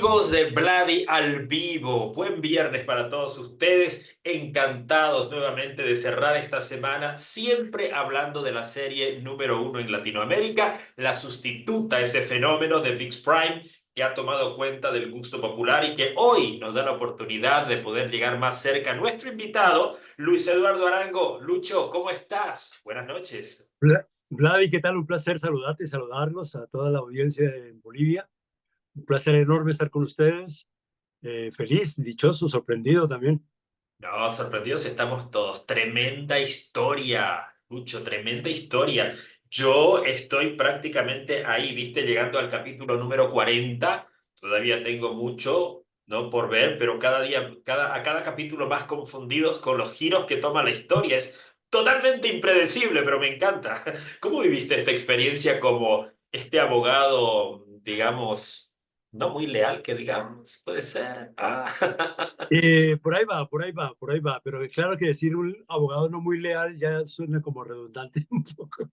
Amigos de Vladi al vivo, buen viernes para todos ustedes, encantados nuevamente de cerrar esta semana, siempre hablando de la serie número uno en Latinoamérica, la sustituta, ese fenómeno de ViX Prime que ha tomado cuenta del gusto popular y que hoy nos da la oportunidad de poder llegar más cerca a nuestro invitado, Luis Eduardo Arango. Lucho, ¿cómo estás? Buenas noches. Vladi, ¿qué tal? Un placer saludarte y saludarlos a toda la audiencia en Bolivia. Un placer enorme estar con ustedes. Feliz, dichoso, sorprendido también. No, sorprendidos estamos todos. Tremenda historia, Lucho, tremenda historia. Yo estoy prácticamente ahí, viste, llegando al capítulo número 40. Todavía tengo mucho, ¿no? Por ver, pero cada día, a cada capítulo más confundidos con los giros que toma la historia. Es totalmente impredecible, pero me encanta. ¿Cómo viviste esta experiencia como este abogado, digamos, no muy leal, que digamos? Puede ser. Ah. Por ahí va, por ahí va, por ahí va. Pero claro que decir un abogado no muy leal ya suena como redundante un poco.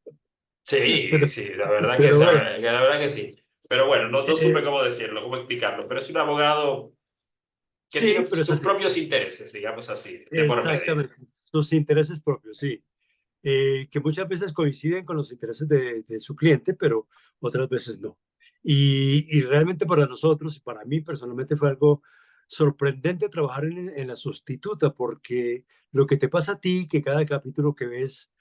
Sí, Pero, sí, la verdad que, pero bueno, la verdad que sí. Pero bueno, no supe eh, cómo decirlo, cómo explicarlo. Pero es un abogado que sí, tiene sus propios intereses, digamos así, de por medio. exactamente. Sus intereses propios, sí. Que muchas veces coinciden con los intereses de su cliente, pero otras veces no. Y realmente para nosotros y para mí personalmente fue algo sorprendente trabajar en la sustituta, porque lo que te pasa a ti, que cada capítulo que ves,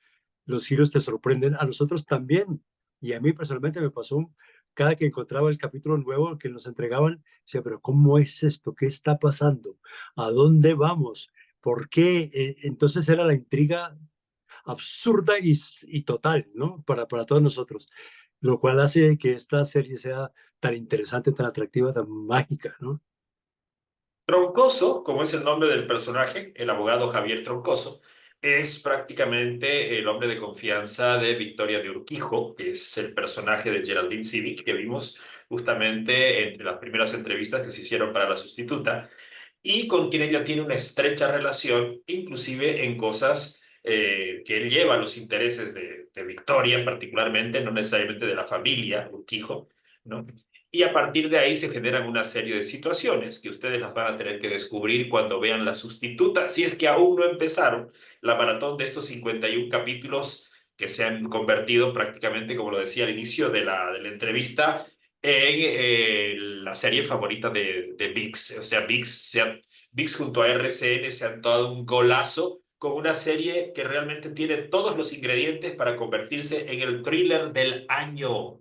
los giros te sorprenden, a nosotros también. Y a mí personalmente me pasó cada que encontraba el capítulo nuevo que nos entregaban, decía, pero ¿cómo es esto? ¿Qué está pasando? ¿A dónde vamos? ¿Por qué? Entonces era la intriga absurda y total, ¿no? Para todos nosotros, lo cual hace que esta serie sea tan interesante, tan atractiva, tan mágica, ¿no? Troncoso, como es el nombre del personaje, el abogado Javier Troncoso, es prácticamente el hombre de confianza de Victoria de Urquijo, que es el personaje de Geraldine Civic que vimos justamente entre las primeras entrevistas que se hicieron para la sustituta, y con quien ella tiene una estrecha relación, inclusive en cosas que él lleva los intereses de Victoria, particularmente, no necesariamente de la familia Urquijo, ¿no? Y a partir de ahí se generan una serie de situaciones que ustedes las van a tener que descubrir cuando vean la sustituta, si es que aún no empezaron la maratón de estos 51 capítulos que se han convertido prácticamente, como lo decía al inicio de la entrevista, en la serie favorita de ViX. O sea, ViX junto a RCN se han dado un golazo con una serie que realmente tiene todos los ingredientes para convertirse en el thriller del año.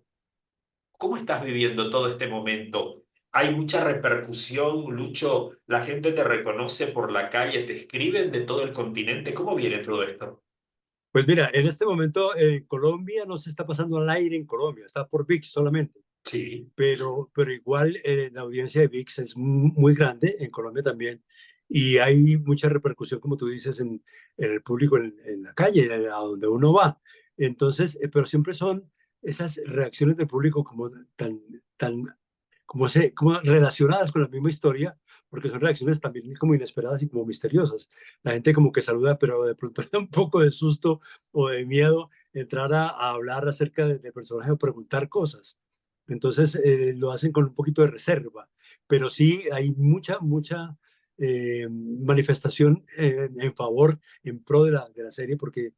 ¿Cómo estás viviendo todo este momento? ¿Hay mucha repercusión, Lucho? ¿La gente te reconoce por la calle? ¿Te escriben de todo el continente? ¿Cómo viene todo esto? Pues mira, en este momento en Colombia no se está pasando al aire en Colombia, está por VIX solamente, Sí. pero igual la audiencia de VIX es muy grande, en Colombia también, y hay mucha repercusión, como tú dices, en el público, en la calle, a donde uno va. Entonces, pero siempre son esas reacciones del público como tan como relacionadas con la misma historia, porque son reacciones también como inesperadas y como misteriosas. La gente como que saluda, pero de pronto le da un poco de susto o de miedo entrar a hablar acerca del personaje o preguntar cosas. Entonces lo hacen con un poquito de reserva, pero sí hay mucha manifestación en favor, en pro de la serie, porque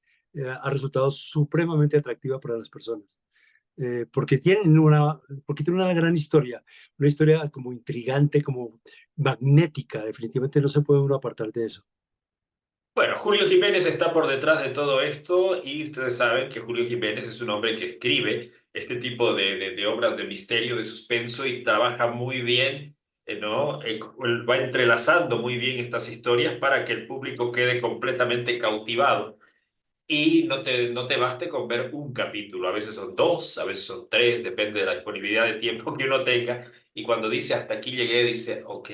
ha resultado supremamente atractiva para las personas porque tiene una gran historia, una historia como intrigante, como magnética, definitivamente no se puede uno apartar de eso. Bueno, Julio Jiménez está por detrás de todo esto y ustedes saben que Julio Jiménez es un hombre que escribe este tipo de obras de misterio, de suspenso y trabaja muy bien, ¿no? Él va entrelazando muy bien estas historias para que el público quede completamente cautivado y no te baste con ver un capítulo. A veces son dos, a veces son tres, depende de la disponibilidad de tiempo que uno tenga. Y cuando dice hasta aquí llegué, dice, ok,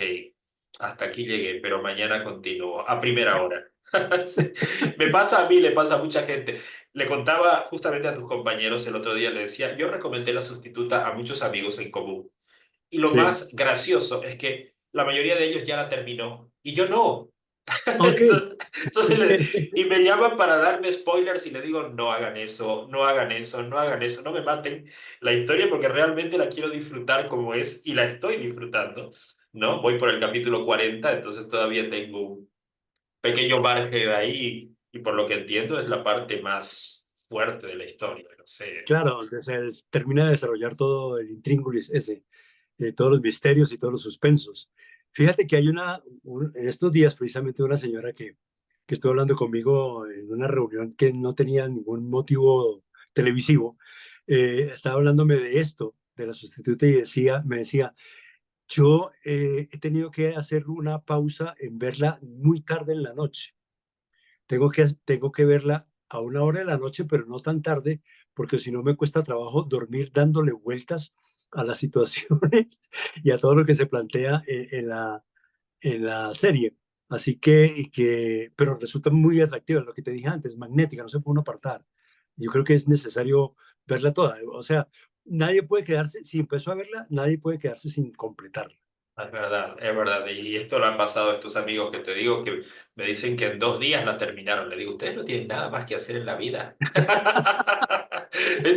hasta aquí llegué, pero mañana continúo, a primera hora. Sí. Me pasa a mí, le pasa a mucha gente. Le contaba justamente a tus compañeros el otro día, le decía, yo recomendé la sustituta a muchos amigos en común. Y lo Sí, más gracioso es que la mayoría de ellos ya la terminó y yo no. Ok. Y me llaman para darme spoilers y le digo, no hagan eso, no hagan eso, no hagan eso, no me maten la historia porque realmente la quiero disfrutar como es y la estoy disfrutando, ¿no? Voy por el capítulo 40, entonces todavía tengo un pequeño margen ahí y por lo que entiendo es la parte más fuerte de la historia, no sé. Claro, donde termina de desarrollar todo el intríngulis ese, todos los misterios y todos los suspensos. Fíjate que hay en estos días precisamente una señora que estuvo hablando conmigo en una reunión que no tenía ningún motivo televisivo, estaba hablándome de esto, de la sustituta, y me decía, yo he tenido que hacer una pausa en verla muy tarde en la noche. Tengo que verla a una hora de la noche, pero no tan tarde, porque si no me cuesta trabajo dormir dándole vueltas a las situaciones y a todo lo que se plantea en la serie. Así pero resulta muy atractiva, lo que te dije antes, magnética, no se puede uno apartar. Yo creo que es necesario verla toda. O sea, nadie puede quedarse, si empezó a verla, nadie puede quedarse sin completarla. Es verdad, es verdad. Y esto lo han pasado a estos amigos que te digo que me dicen que en 2 días la terminaron. Le digo, ¿ustedes no tienen nada más que hacer en la vida?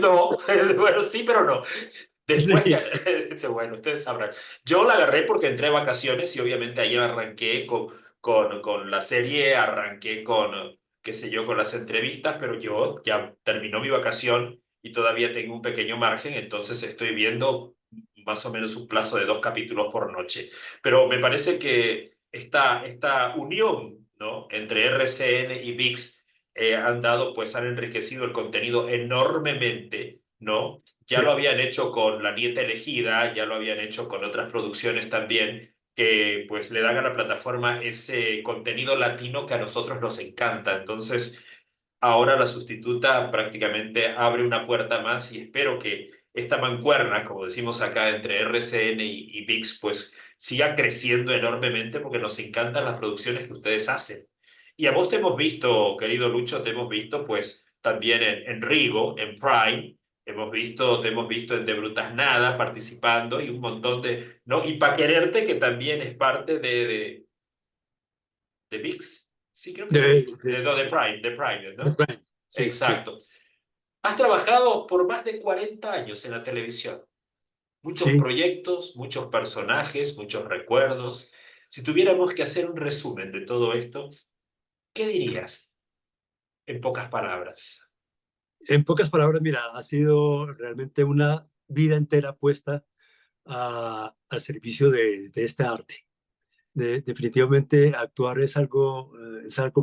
No, bueno, sí, pero no. Después Sí, que, dice, bueno, ustedes sabrán. Yo la agarré porque entré de vacaciones y obviamente ahí arranqué con la serie, arranqué con, qué sé yo, con las entrevistas, pero yo ya terminó mi vacación y todavía tengo un pequeño margen, entonces estoy viendo más o menos un plazo de 2 capítulos por noche. Pero me parece que esta unión, ¿no? entre RCN y VIX han enriquecido el contenido enormemente, ¿no? Ya lo sí, habían hecho con La Nieta Elegida, ya lo habían hecho con otras producciones también, que pues le dan a la plataforma ese contenido latino que a nosotros nos encanta. Entonces, ahora la sustituta prácticamente abre una puerta más y espero que esta mancuerna, como decimos acá, entre RCN y VIX, pues siga creciendo enormemente porque nos encantan las producciones que ustedes hacen. Y a vos te hemos visto, querido Lucho, te hemos visto pues también en Rigo, en Prime, te hemos visto en De Brutas Nada participando y un montón de, ¿no? Y Pa' Quererte, que también es parte de VIX. Sí, creo que es de de, VIX. de, No, de Prime, de ¿no? Prime. Sí, sí. Exacto. Has trabajado por más de 40 años en la televisión. Muchos Sí, proyectos, muchos personajes, muchos recuerdos. Si tuviéramos que hacer un resumen de todo esto, ¿qué dirías en pocas palabras? en pocas palabras, mira, ha sido realmente una vida entera puesta al servicio de este arte. Definitivamente actuar es algo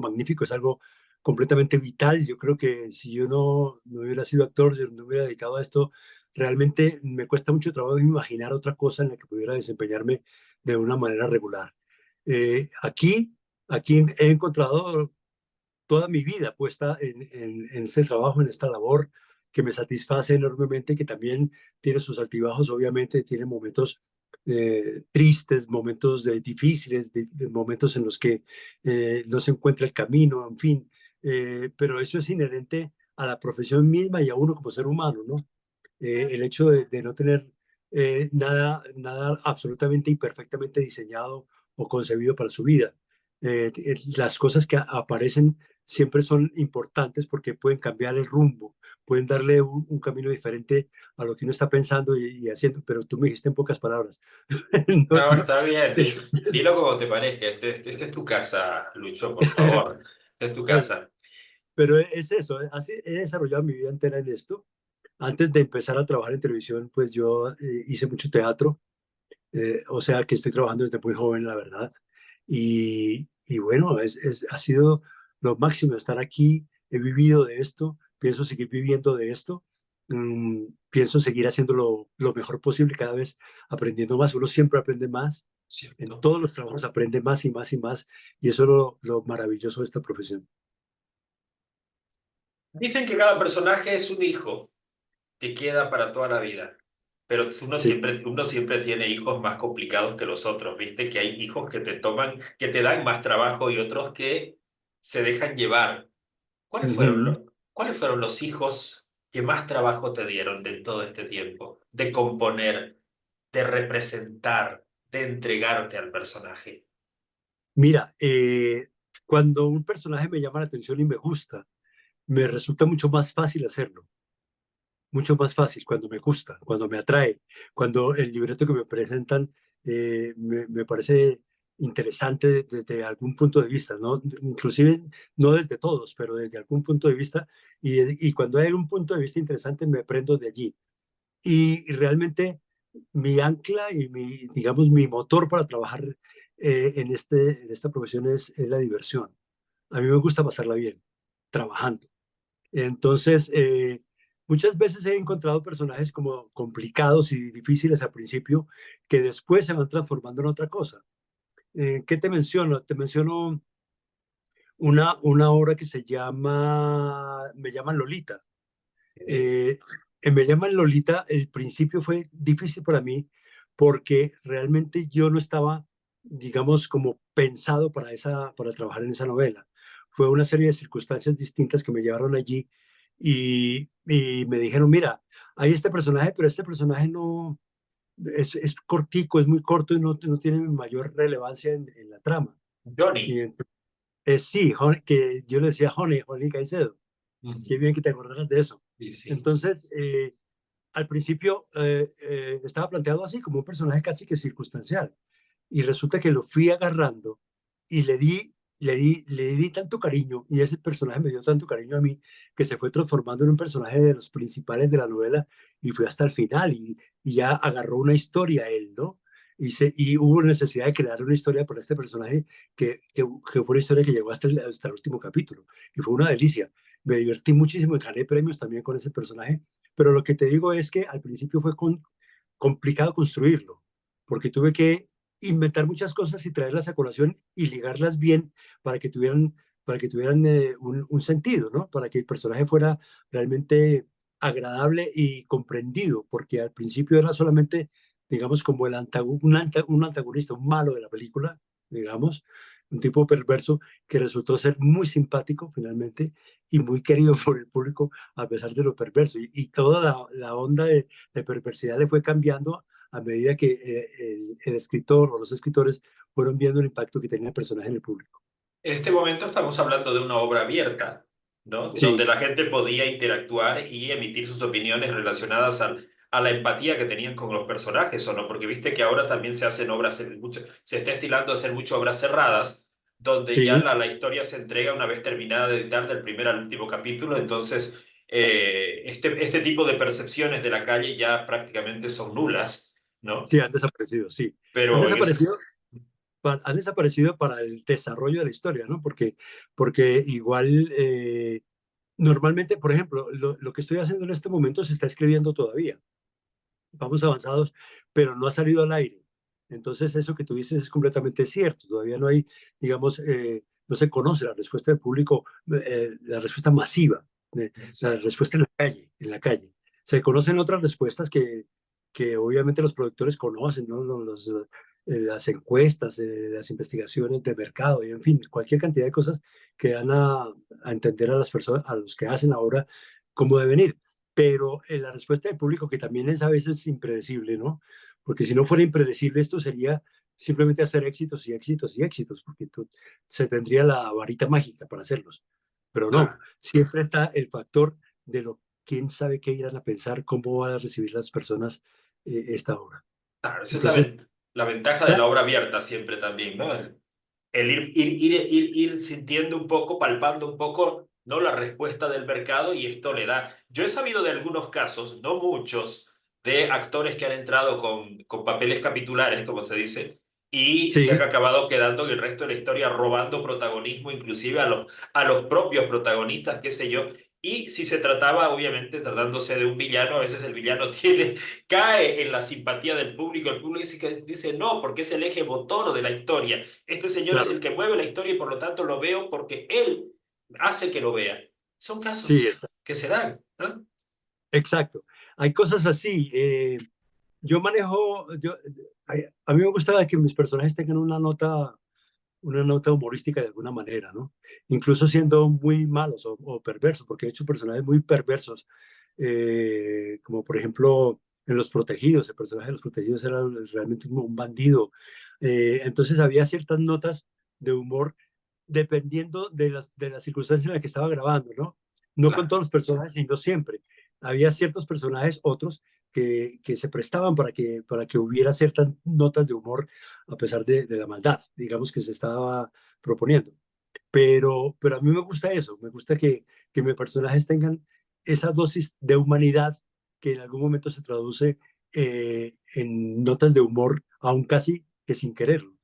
magnífico, es algo completamente vital. Yo creo que si yo no hubiera sido actor, si no me hubiera dedicado a esto, realmente me cuesta mucho trabajo imaginar otra cosa en la que pudiera desempeñarme de una manera regular. Eh, aquí, aquí he encontrado toda mi vida puesta en este trabajo, en esta labor que me satisface enormemente, que también tiene sus altibajos, obviamente, tiene momentos tristes, momentos difíciles, momentos en los que no se encuentra el camino, en fin, pero eso es inherente a la profesión misma y a uno como ser humano, ¿no? El hecho de no tener nada absolutamente y perfectamente diseñado o concebido para su vida. Las cosas que aparecen siempre son importantes porque pueden cambiar el rumbo, pueden darle un camino diferente a lo que uno está pensando y haciendo, pero tú me dijiste en pocas palabras. No, No, está bien. Dilo como te parezca. Esta es tu casa, Lucho, por favor. Esta es tu casa. pero es eso, así he desarrollado mi vida entera en esto. Antes de empezar a trabajar en televisión, pues yo hice mucho teatro, o sea que estoy trabajando desde muy joven, la verdad. Y bueno, ha sido lo máximo estar aquí, he vivido de esto, pienso seguir viviendo de esto, pienso seguir haciendo lo mejor posible, cada vez aprendiendo más, uno siempre aprende más, en ¿Cierto? todos los trabajos aprende más y más y más, y eso es lo maravilloso de esta profesión. Dicen que cada personaje es un hijo que queda para toda la vida. Pero Sí. uno siempre tiene hijos más complicados que los otros, ¿viste? Que hay hijos que te toman, que te dan más trabajo y otros que se dejan llevar. Ujú. ¿Cuáles fueron los hijos que más trabajo te dieron de todo este tiempo? De componer, de representar, de entregarte al personaje. Mira, Cuando un personaje me llama la atención y me gusta, me resulta mucho más fácil hacerlo, mucho más fácil cuando me gusta, cuando me atrae, cuando el libreto que me presentan me parece interesante desde algún punto de vista, ¿no? Inclusive no desde todos, pero desde algún punto de vista, y cuando hay un punto de vista interesante me prendo de allí. Y realmente mi ancla y mi, digamos, mi motor para trabajar en esta profesión es la diversión. A mí me gusta pasarla bien, trabajando. Entonces, muchas veces he encontrado personajes como complicados y difíciles al principio que después se van transformando en otra cosa. ¿Qué te menciono? Te menciono una obra que se llama, me llaman Lolita. Eh, Me llaman Lolita, el principio fue difícil para mí porque realmente yo no estaba, digamos, como pensado para trabajar en esa novela. Fue una serie de circunstancias distintas que me llevaron allí y me dijeron, mira, hay este personaje, pero este personaje no es cortico, es muy corto y no tiene mayor relevancia en la trama. Y Johnny. entonces, sí, que yo le decía Honey Caicedo. Qué Ujú. bien que te acordaras de eso. Y sí. Entonces, al principio estaba planteado así, como un personaje casi que circunstancial. Y resulta que lo fui agarrando y le di tanto cariño, y ese personaje me dio tanto cariño a mí, que se fue transformando en un personaje de los principales de la novela y fue hasta el final. Y ya agarró una historia él, ¿no? Y hubo necesidad de crear una historia para este personaje que fue una historia que llegó hasta el último capítulo. Y fue una delicia. Me divertí muchísimo y gané premios también con ese personaje, pero lo que te digo es que al principio fue complicado construirlo, porque tuve que inventar muchas cosas y traerlas a colación y ligarlas bien para que tuvieran un sentido, ¿no? Para que el personaje fuera realmente agradable y comprendido, porque al principio era solamente, digamos, como un antagonista, un malo de la película, digamos, un tipo perverso que resultó ser muy simpático finalmente y muy querido por el público a pesar de lo perverso. Y toda la onda de perversidad le fue cambiando a medida que el escritor o los escritores fueron viendo el impacto que tenía el personaje en el público. En este momento estamos hablando de una obra abierta, ¿no? Donde Sí, la gente podía interactuar y emitir sus opiniones relacionadas a la empatía que tenían con los personajes, ¿o no? Porque viste que ahora también se hacen obras, se está estilando a hacer muchas obras cerradas, donde ya sí, la historia se entrega una vez terminada de editar del primer al último capítulo, entonces este tipo de percepciones de la calle ya prácticamente son nulas, ¿no? sí, han desaparecido, sí. Han Pero en ese... desaparecido, han desaparecido para el desarrollo de la historia, ¿no? Porque igual, normalmente, por ejemplo, lo que estoy haciendo en este momento se está escribiendo todavía. Vamos avanzados, pero no ha salido al aire. Entonces, eso que tú dices es completamente cierto. Todavía no hay, digamos, no se conoce la respuesta del público, la respuesta masiva, la Exacto. respuesta en la calle. Se conocen otras respuestas que obviamente los productores conocen, ¿no? Las encuestas, las investigaciones de mercado, y en fin, cualquier cantidad de cosas que dan a entender a las personas, a los que hacen ahora cómo deben ir, pero la respuesta del público, que también es a veces impredecible, ¿no? Porque si no fuera impredecible, esto sería simplemente hacer éxitos y éxitos y éxitos, porque se tendría la varita mágica para hacerlos. Pero no, Claro. siempre está el factor de lo quién sabe qué irán a pensar, cómo van a recibir las personas esta obra. Claro, esa es Entonces, la ventaja de está, la obra abierta siempre también, ¿no? El ir sintiendo un poco, palpando un poco, ¿no? La respuesta del mercado y esto le da... Yo he sabido de algunos casos, no muchos, de actores que han entrado con papeles capitulares, como se dice, y se sí, han acabado quedando en el resto de la historia robando protagonismo, inclusive a los propios protagonistas, qué sé yo. Y si se trataba, obviamente, tratándose de un villano, a veces el villano tiene, cae en la simpatía del público, el público dice no, porque es el eje motor de la historia. Este señor es claro, el que mueve la historia y por lo tanto lo veo porque él hace que lo vea. Son sí, casos que se dan, ¿no? exacto. Hay cosas así. A mí me gusta que mis personajes tengan una nota humorística de alguna manera, ¿no? Incluso siendo muy malos o perversos, porque he hecho personajes muy perversos, como por ejemplo en Los Protegidos, el personaje de Los Protegidos era realmente un bandido. Entonces había ciertas notas de humor dependiendo de las circunstancias en las que estaba grabando, ¿no? No con Claro. todos los personajes, sino siempre. Había ciertos personajes, otros, que se prestaban para que hubiera ciertas notas de humor a pesar de la maldad, digamos, que se estaba proponiendo. Pero a mí me gusta eso, me gusta que mis personajes tengan esa dosis de humanidad que en algún momento se traduce en notas de humor, aún casi que sin quererlo.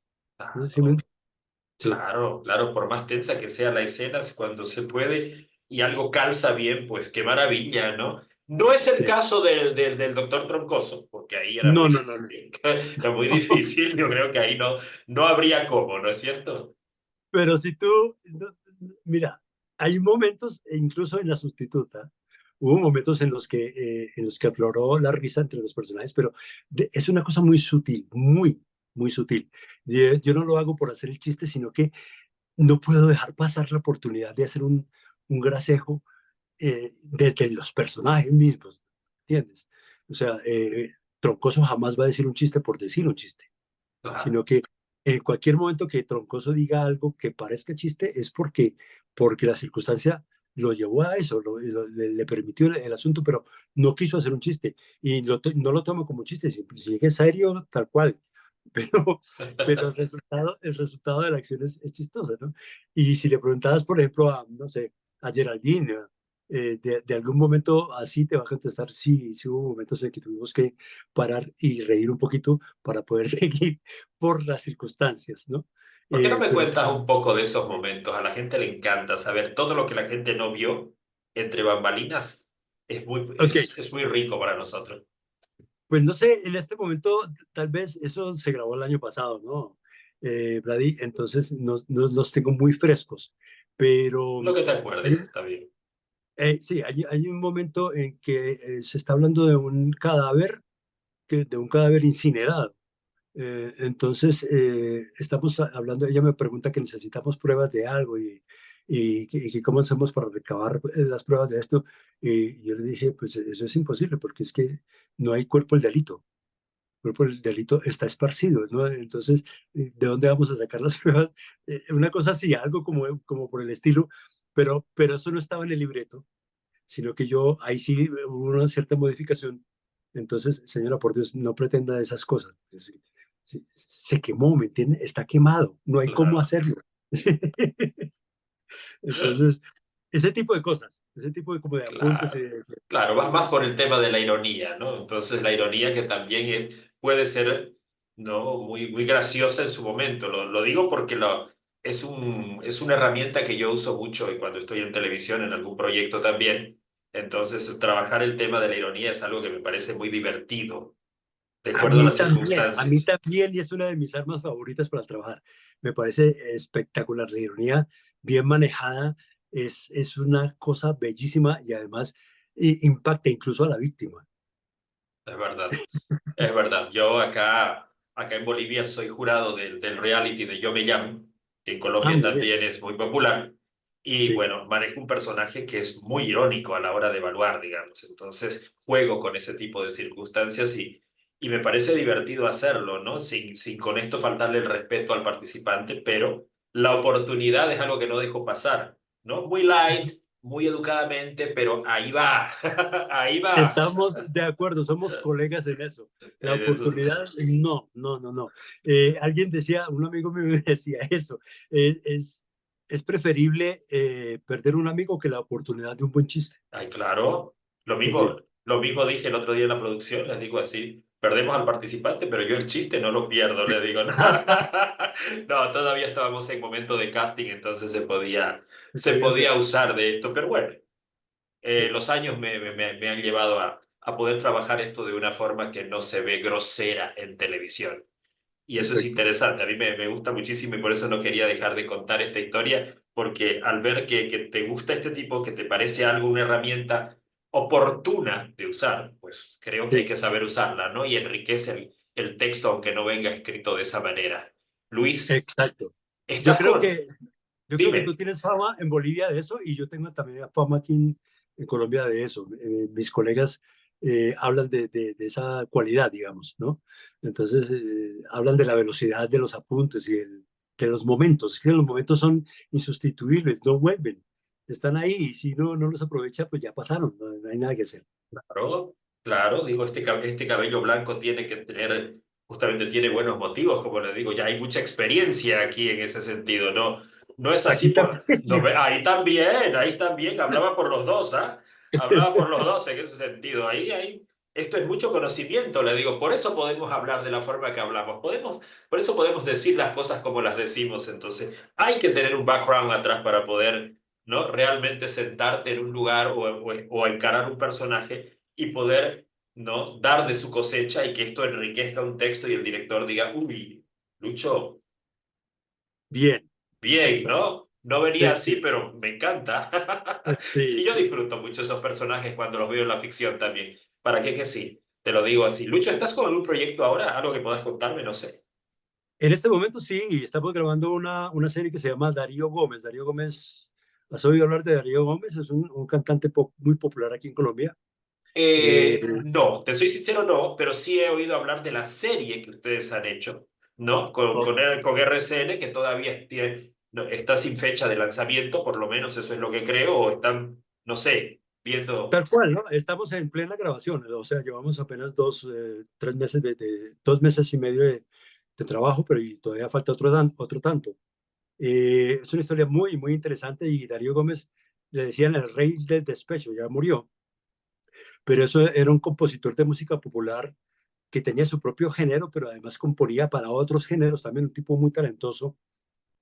No sé si Claro. sí, Claro, claro, por más tensa que sea la escena, cuando se puede y algo calza bien, pues qué maravilla, ¿no? No es el sí. caso del doctor Troncoso, porque ahí era No, muy, no, no, no. era muy difícil, yo creo que ahí no, no habría cómo, ¿no es cierto? Pero si tú, mira, hay momentos, e incluso en la sustituta, hubo momentos en los que afloró la risa entre los personajes, pero es una cosa muy sutil, muy, muy sutil. Yo no lo hago por hacer el chiste, sino que no puedo dejar pasar la oportunidad de hacer un gracejo desde los personajes mismos, ¿entiendes? O sea, Troncoso jamás va a decir un chiste por decir un chiste, Claro. sino que en cualquier momento que Troncoso diga algo que parezca chiste es porque la circunstancia lo llevó a eso, le permitió el asunto, pero no quiso hacer un chiste. Y no lo tomo como chiste, si es serio, tal cual. Pero, pero el resultado de la acción es chistoso, ¿no? Y si le preguntabas, por ejemplo, a, no sé, a Geraldine, de algún momento así te va a contestar, sí, sí hubo momentos en que tuvimos que parar y reír un poquito para poder seguir por las circunstancias, ¿no? ¿Por qué no me Pero cuentas un poco de esos momentos? A la gente le encanta saber todo lo que la gente no vio entre bambalinas. ok, Es muy rico para nosotros. pues no sé, en este momento tal vez eso se grabó el año pasado, ¿no? Brady, entonces no los tengo muy frescos, pero Lo que te hay, acuerdes, está bien. sí, hay un momento en que se está hablando de un cadáver, de un cadáver incinerado. Entonces, estamos hablando, ella me pregunta que necesitamos pruebas de algo y cómo hacemos para recabar las pruebas de esto. Y yo le dije, pues eso es imposible porque es que no hay cuerpo del delito. El cuerpo del delito está esparcido, ¿no? Entonces, ¿de dónde vamos a sacar las pruebas? Una cosa así, algo como por el estilo, pero eso no estaba en el libreto, sino que yo ahí sí hubo una cierta modificación. Entonces, señora, por Dios, no pretenda esas cosas. Se quemó, ¿me entiende? Está quemado, no hay cómo Claro. hacerlo. Entonces, ese tipo de cosas, ese tipo de como de apuntes. Claro, claro, va más por el tema de la ironía, ¿no? Entonces la ironía que también puede ser, ¿no? Muy graciosa en su momento. Lo digo porque es una herramienta que yo uso mucho y cuando estoy en televisión, en algún proyecto también. Entonces, trabajar el tema de la ironía es algo que me parece muy divertido, de acuerdo a las A mí circunstancias. también, y es una de mis armas favoritas para trabajar. Me parece espectacular. La ironía bien manejada es una cosa bellísima y además impacta incluso a la víctima. Es verdad, es verdad. Yo acá en Bolivia soy jurado del reality de Yo Me Llamo, que en Ah, Colombia muy bien. también es muy popular. Y Sí, bueno, manejo un personaje que es muy irónico a la hora de evaluar, digamos. Entonces juego con ese tipo de circunstancias y me parece divertido hacerlo, ¿no? Sin con esto faltarle el respeto al participante, pero la oportunidad es algo que no dejo pasar, ¿no? Muy light, muy educadamente, pero ahí va, ahí va. estamos de acuerdo, somos colegas en eso. La En eso oportunidad, no, no, no, no. Alguien decía, un amigo mío me decía eso, eh, es, es preferible perder un amigo que la oportunidad de un buen chiste. Ay, claro. Sí, Lo mismo dije el otro día en la producción, les digo así, perdemos al participante, pero yo el chiste no lo pierdo, le digo, no, no, todavía estábamos en momento de casting, entonces se se podía hacer. podía usar de esto, pero bueno, Sí, los años me han llevado a poder trabajar esto de una forma que no se ve grosera en televisión. Y eso es perfecto. interesante, a mí me gusta muchísimo y por eso no quería dejar de contar esta historia, porque al ver que te gusta este tipo, que te parece algo, una herramienta oportuna de usar, pues creo que hay Sí, que saber usarla, ¿no? Y enriquece el texto aunque no venga escrito de esa manera. Luis, exacto. Yo ¿estás creo con? que, yo creo que tú Dime. tienes fama en Bolivia de eso y yo tengo también fama aquí en Colombia de eso. Mis colegas hablan de esa cualidad, digamos, ¿no? Entonces, hablan de la velocidad de los apuntes y el de los momentos, que los momentos son insustituibles, no vuelven, están ahí y si no los aprovecha, pues ya pasaron, no hay nada que hacer. Claro, claro, digo, este cabello blanco tiene que tener, justamente tiene buenos motivos, como le digo, ya hay mucha experiencia aquí en ese sentido, ¿no? No es así Aquí por... también. no, ahí también, hablaba por los dos, ¿ah? Hablaba por los dos en ese sentido. Esto es mucho conocimiento, le digo, por eso podemos hablar de la forma que hablamos, por eso podemos decir las cosas como las decimos, entonces hay que tener un background atrás para poder, ¿no? Realmente sentarte en un lugar o encarar un personaje y poder, ¿no? Dar de su cosecha y que esto enriquezca un texto y el director diga, uy, Lucho, Bien, bien, exacto. ¿no? No venía Sí, así, pero me encanta. sí, Y yo sí. disfruto mucho esos personajes cuando los veo en la ficción también. ¿Para qué que sí? Te lo digo así. Lucho, ¿estás con algún proyecto ahora? ¿Algo que puedas contarme? No sé. En este momento sí, estamos grabando una serie que se llama Darío Gómez. Darío Gómez, ¿has oído hablar de Darío Gómez? Es un cantante pop muy popular aquí en Colombia. Eh, No, te soy sincero, no, pero sí he oído hablar de la serie que ustedes han hecho, ¿no? Con RCN, que todavía no, está sin fecha de lanzamiento, por lo menos eso es lo que creo, o están, no sé, viendo. Tal cual, ¿no? Estamos en plena grabación, o sea, llevamos apenas 3 meses, 2 meses y medio de trabajo, pero y todavía falta otro tanto. Es una historia muy, muy interesante y Darío Gómez le decían el rey del despecho, ya murió, pero eso era un compositor de música popular que tenía su propio género, pero además componía para otros géneros, también un tipo muy talentoso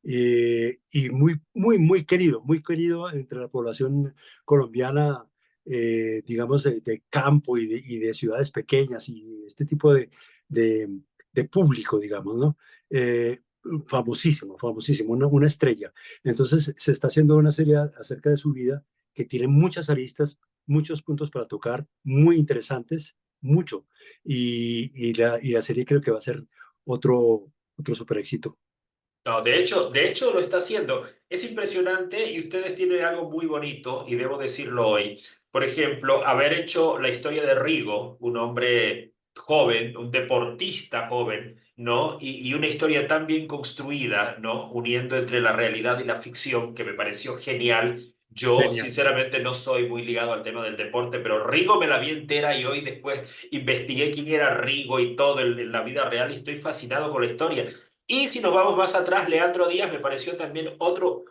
y muy, muy, muy querido entre la población colombiana, digamos, de campo y de ciudades pequeñas y este tipo de, de público, digamos, ¿no? Eh, famosísimo, famosísimo, una estrella. Entonces se está haciendo una serie acerca de su vida que tiene muchas aristas, muchos puntos para tocar, muy interesantes, mucho. Y la serie creo que va a ser otro super éxito. No, de hecho lo está haciendo. Es impresionante y ustedes tienen algo muy bonito y debo decirlo hoy. Por ejemplo, haber hecho la historia de Rigo, un hombre joven, un deportista joven, ¿no? Y una historia tan bien construida, ¿no? Uniendo entre la realidad y la ficción, que me pareció genial. Yo, Genial. sinceramente, no soy muy ligado al tema del deporte, pero Rigo me la vi entera y hoy después investigué quién era Rigo y todo en la vida real y estoy fascinado con la historia. Y si nos vamos más atrás, Leandro Díaz me pareció también otro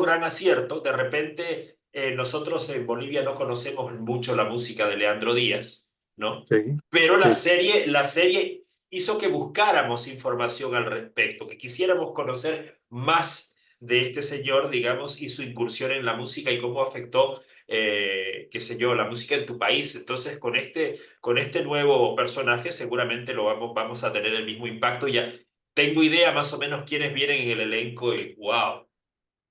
gran acierto. De repente, nosotros en Bolivia no conocemos mucho la música de Leandro Díaz, ¿no? Sí, Pero la sí, serie, la serie hizo que buscáramos información al respecto, que quisiéramos conocer más de este señor, digamos, y su incursión en la música y cómo afectó, qué sé yo, la música en tu país. Entonces, con este nuevo personaje seguramente vamos a tener el mismo impacto. Ya tengo idea más o menos quiénes vienen en el elenco y wow,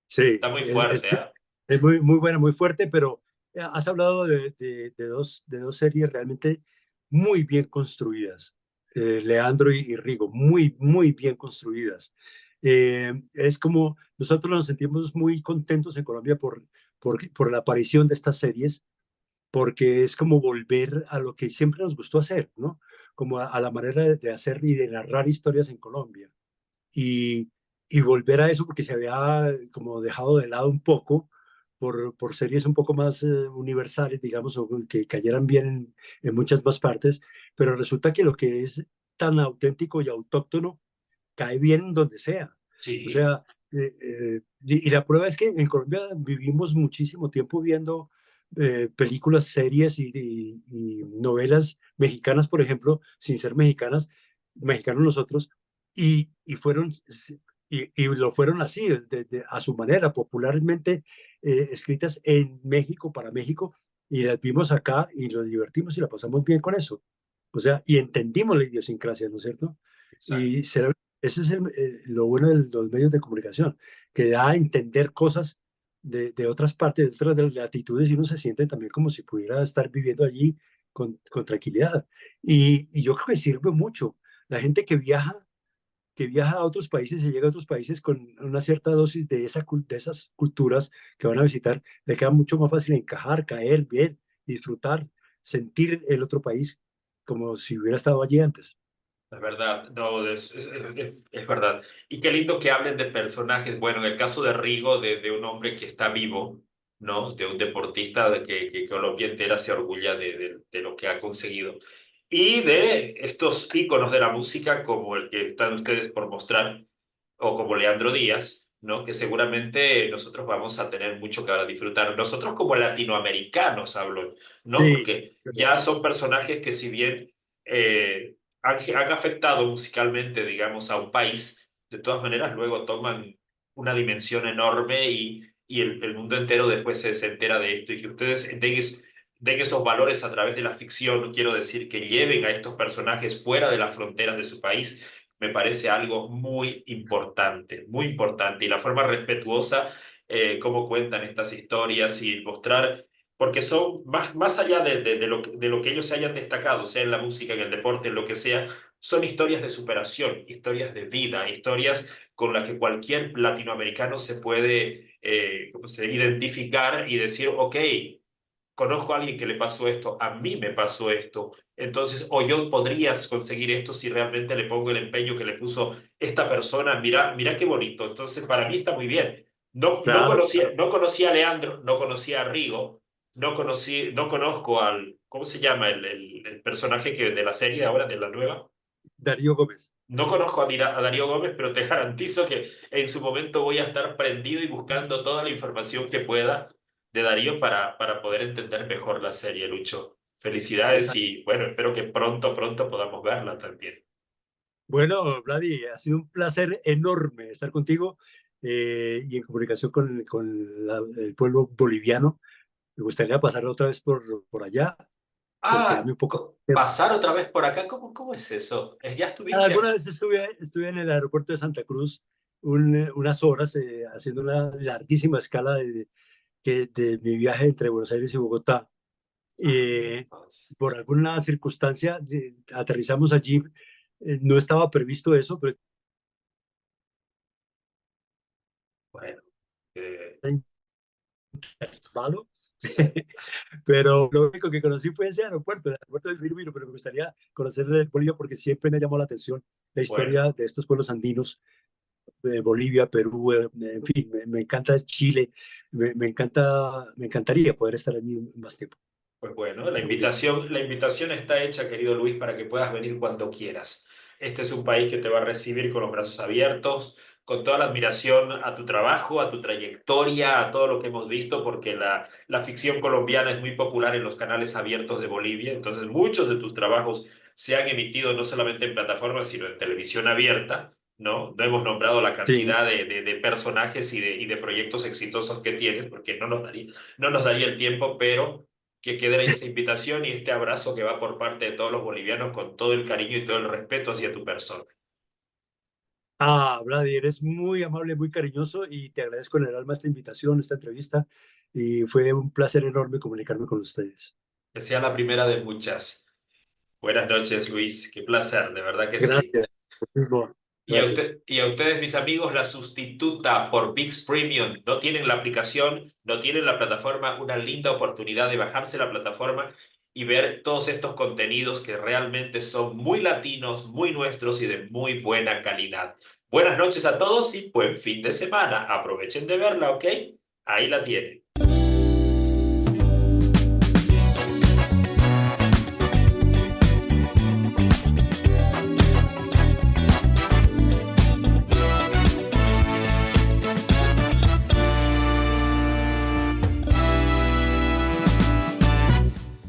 sí. está muy fuerte, ¿ah? Es muy, muy buena, muy fuerte, pero has hablado de dos series realmente muy bien construidas. Leandro y Rigo, muy, muy bien construidas. Es como nosotros nos sentimos muy contentos en Colombia por la aparición de estas series, porque es como volver a lo que siempre nos gustó hacer, ¿no? Como a la manera de hacer y de narrar historias en Colombia. Y volver a eso porque se había como dejado de lado un poco por series un poco más universales, digamos, o que cayeran bien en muchas más partes, pero resulta que lo que es tan auténtico y autóctono cae bien donde sea. O Sí, sea, y la prueba es que en Colombia vivimos muchísimo tiempo viendo películas, series y novelas mexicanas, por ejemplo, sin ser mexicanas, mexicanos nosotros, y fueron, y lo fueron así, a su manera, popularmente escritas en México, para México, y las vimos acá y nos divertimos y la pasamos bien con eso. O sea, y entendimos la idiosincrasia, ¿no es cierto? exacto. Y ese es lo bueno de los medios de comunicación, que da a entender cosas de otras partes, de otras latitudes, y uno se siente también como si pudiera estar viviendo allí con tranquilidad. Y yo creo que sirve mucho. La gente que viaja a otros países y llega a otros países con una cierta dosis de esas culturas que van a visitar, le queda mucho más fácil encajar, caer bien, disfrutar, sentir el otro país como si hubiera estado allí antes. Es verdad, no, es verdad. Y qué lindo que hablen de personajes. Bueno, en el caso de Rigo, de un hombre que está vivo, ¿no? De un deportista que Colombia entera se orgulla de lo que ha conseguido. Y de estos íconos de la música como el que están ustedes por mostrar, o como Leandro Díaz, ¿no? Que seguramente nosotros vamos a tener mucho que ahora disfrutar. Nosotros como latinoamericanos hablo, ¿no? Sí, Porque ya son personajes que si bien... han afectado musicalmente, digamos, a un país, de todas maneras luego toman una dimensión enorme y el mundo entero después se entera de esto y que ustedes den esos valores a través de la ficción, no quiero decir que lleven a estos personajes fuera de las fronteras de su país, me parece algo muy importante. Y la forma respetuosa, cómo cuentan estas historias y mostrar porque son más allá de lo que ellos se hayan destacado, sea en la música, en el deporte, en lo que sea, son historias de superación, historias de vida, historias con las que cualquier latinoamericano se puede ¿cómo se dice? Identificar y decir, ok, conozco a alguien que le pasó esto, a mí me pasó esto, entonces, o yo podrías conseguir esto si realmente le pongo el empeño que le puso esta persona, mira, mira qué bonito, entonces para mí está muy bien. claro, claro. No conocía a Leandro, no conocía a Rigo, no conozco al, ¿cómo se llama el personaje que de la serie ahora, de la nueva? Darío Gómez. No conozco a Darío Gómez, pero te garantizo que en su momento voy a estar prendido y buscando toda la información que pueda de Darío para poder entender mejor la serie, Lucho. Felicidades y bueno, espero que pronto podamos verla también. Bueno, Vladi, ha sido un placer enorme estar contigo y en comunicación con el pueblo boliviano. Me gustaría pasar otra vez por allá, pero quedarme un poco. Pasar otra vez por acá, ¿cómo es eso? ¿Ya estuviste Alguna acá? vez estuve en el aeropuerto de Santa Cruz unas horas haciendo una larguísima escala de mi viaje entre Buenos Aires y Bogotá. Ah, Eh, pues, por alguna circunstancia aterrizamos allí. No estaba previsto eso, pero bueno, eh, malo. sí, Pero lo único que conocí fue ese aeropuerto, el aeropuerto del Firmino, pero me gustaría conocer de Bolivia porque siempre me llamó la atención la bueno. historia de estos pueblos andinos, de Bolivia, Perú, en fin, me encanta Chile, me encantaría poder estar allí más tiempo. Pues bueno, Muy bien. la invitación está hecha, querido Luis, para que puedas venir cuando quieras. Este es un país que te va a recibir con los brazos abiertos, con toda la admiración a tu trabajo, a tu trayectoria, a todo lo que hemos visto, porque la ficción colombiana es muy popular en los canales abiertos de Bolivia. Entonces, muchos de tus trabajos se han emitido no solamente en plataformas, sino en televisión abierta, ¿no? No hemos nombrado la Sí. cantidad de personajes y de proyectos exitosos que tienes, porque no nos daría el tiempo, pero que quede esa invitación y este abrazo que va por parte de todos los bolivianos con todo el cariño y todo el respeto hacia tu persona. Ah, Vladi, eres muy amable, muy cariñoso y te agradezco en el alma esta invitación, esta entrevista y fue un placer enorme comunicarme con ustedes. Que sea la primera de muchas. Buenas noches, Luis. Qué placer, de verdad que sí. Gracias. Lisboa. Gracias. Y a ustedes, mis amigos, la sustituta por VIX Premium. No tienen la aplicación, no tienen la plataforma, una linda oportunidad de bajarse la plataforma y ver todos estos contenidos que realmente son muy latinos, muy nuestros y de muy buena calidad. Buenas noches a todos y buen fin de semana. Aprovechen de verla, ¿ok? Ahí la tienen.